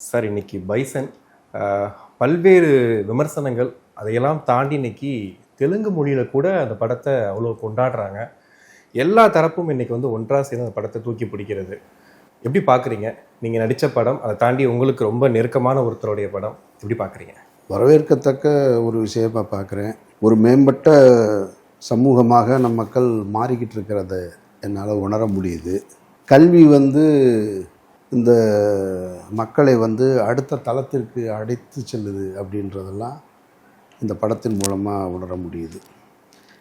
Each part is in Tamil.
சார் இன்னைக்கு பைசன் பல்வேறு விமர்சனங்கள் அதையெல்லாம் தாண்டி இன்னைக்கு தெலுங்கு மொழியில் கூட அந்த படத்தை அவ்வளோ கொண்டாடுறாங்க. எல்லா தரப்பும் இன்னைக்கு வந்து ஒன்றாக சேர்ந்து அந்த படத்தை தூக்கி பிடிக்கிறது. எப்படி பார்க்குறீங்க? நீங்கள் நடித்த படம், அதை தாண்டி உங்களுக்கு ரொம்ப நெருக்கமான ஒருத்தருடைய படம், எப்படி பார்க்குறீங்க? வரவேற்கத்தக்க ஒரு விஷயமாக பார்க்குறேன். ஒரு மேம்பட்ட சமூகமாக நம் மக்கள் மாறிக்கிட்டு இருக்கிறத என்னால் உணர முடியுது. கல்வி இந்த மக்களை அடுத்த தளத்திற்கு அழைத்து செல்லுது அப்படின்றதெல்லாம் இந்த படத்தின் மூலமாக உணர முடியுது.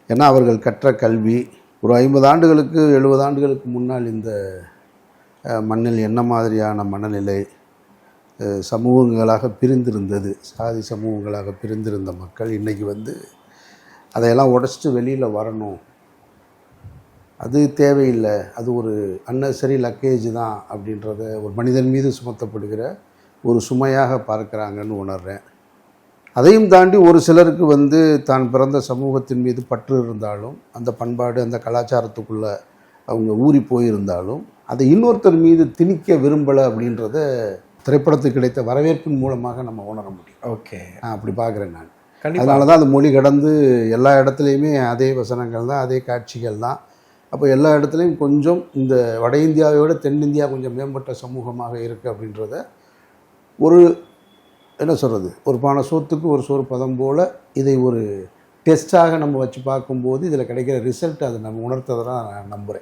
ஏன்னா அவர்கள் கற்ற கல்வி ஒரு 50 ஆண்டுகளுக்கு 70 ஆண்டுகளுக்கு முன்னால் இந்த மண்ணில் என்ன மாதிரியான மனநிலை, சமூகங்களாக பிரிந்திருந்தது, சாதி சமூகங்களாக பிரிந்திருந்த மக்கள் இன்றைக்கி அதையெல்லாம் உடைச்சிட்டு வெளியில் வரணும், அது தேவையில்லை, அது ஒரு அன்னெசரி லக்கேஜ் தான் அப்படின்றத ஒரு மனிதன் மீது சுமத்தப்படுகிற ஒரு சுமையாக பார்க்குறாங்கன்னு உணர்கிறேன். அதையும் தாண்டி ஒரு சிலருக்கு தான் பிறந்த சமூகத்தின் மீது பற்று இருந்தாலும், அந்த பண்பாடு அந்த கலாச்சாரத்துக்குள்ளே அவங்க ஊறி போயிருந்தாலும் அதை இன்னொருத்தர் மீது திணிக்க விரும்பலை அப்படின்றத திரைப்படத்துக்கு கிடைத்த வரவேற்பின் மூலமாக நம்ம உணர முடியும். ஓகே, நான் அப்படி பார்க்குறேன். நான் கண்டிப்பாக அதனால தான் அது மொழி கடந்து எல்லா இடத்துலையுமே அதே வசனங்கள் தான், அதே காட்சிகள் தான். அப்போ எல்லா இடத்துலையும் கொஞ்சம் இந்த வட இந்தியாவை விட தென்னிந்தியா கொஞ்சம் மேம்பட்ட சமூகமாக இருக்குது அப்படின்றத ஒரு என்ன சொல்கிறது, ஒரு பானை சோத்துக்கு ஒரு சோறு பதம் போல் இதை ஒரு டெஸ்ட்டாக நம்ம வச்சு பார்க்கும்போது இதில் கிடைக்கிற ரிசல்ட் அதை நம்ம உணர்த்ததை தான் நான் நம்புகிறேன்.